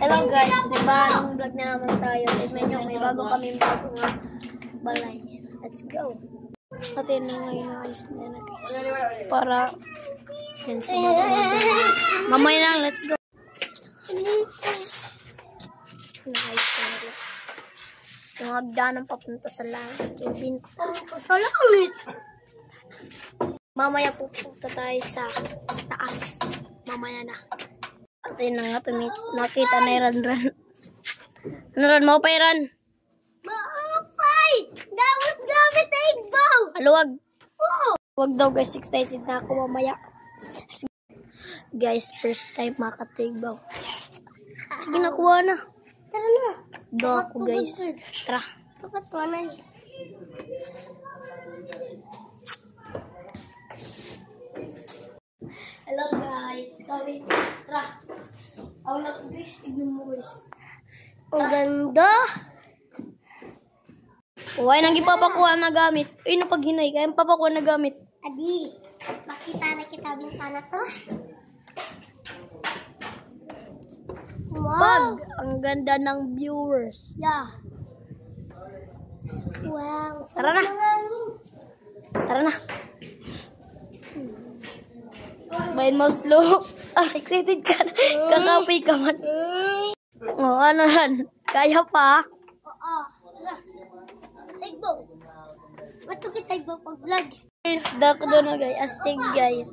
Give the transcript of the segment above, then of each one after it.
Hello guys, panibagong vlog na naman tayo. Tignan nyo, may bago kami bagong balay. Let's go. Atin na ngayon na guys. Para yan sa mga mamaya lang, let's go. Yung hagdanan papunta sa langit. Yung bintang sa langit. Mamaya pupunta tayo sa taas. Mamaya na. At yun na nga, nakita na yung Ran. Ano Ran? Mau pa yung Ran? Maapay! Dapat gamit na igbaw! Aluwag! Oo! Huwag daw guys, excited na ako mamaya. Guys, first time makatigbaw. Sige, nakuha na. Tara na. Do ako guys. Tara. Dapat ko na eh. Hello guys. Kami. Tara. Awala ko guys. Tignan mo guys. Ang ganda. Huwag nang ipapakuha na gamit. Ay, napaghinay. Kaya papakuha na gamit. Adi, makita na kita bintana to. Wow. Ang ganda ng viewers. Yeah. Wow. Tara na. Tara na. Main mo slow. Excited ka na. Kakapi ka man. O, ano yan? Kaya pa? Oo. Tagbo. Ba't kita tagbo pag vlog? Guys, dako doon na guys. Astig guys.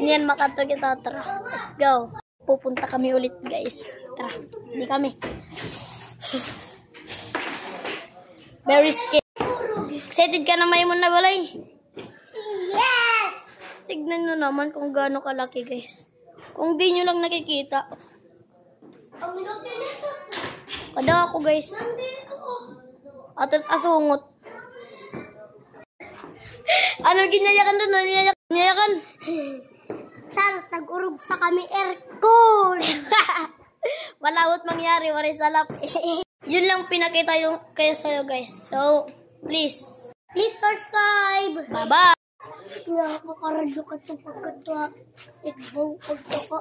Yan, makato kita. Tara. Let's go. Pupunta kami ulit guys. Tara. Hindi kami. Very scared. Excited ka na may mo na balay? Yes! Tignan nyo naman kung gaano kalaki guys. Kung di nyo lang nakikita. Ang laki nito. Kada ako guys. Atot asungot. Ano ginayakan doon? Ano ginayakan? Sana tag-urog sa kami aircon. Malawot mangyari. Waray salap. Yun lang pinakita yung kayo sa'yo guys. So, please. Please subscribe. Bye-bye. Napakaradyo ka ito pagkatwa. Ikbaw pagsuka.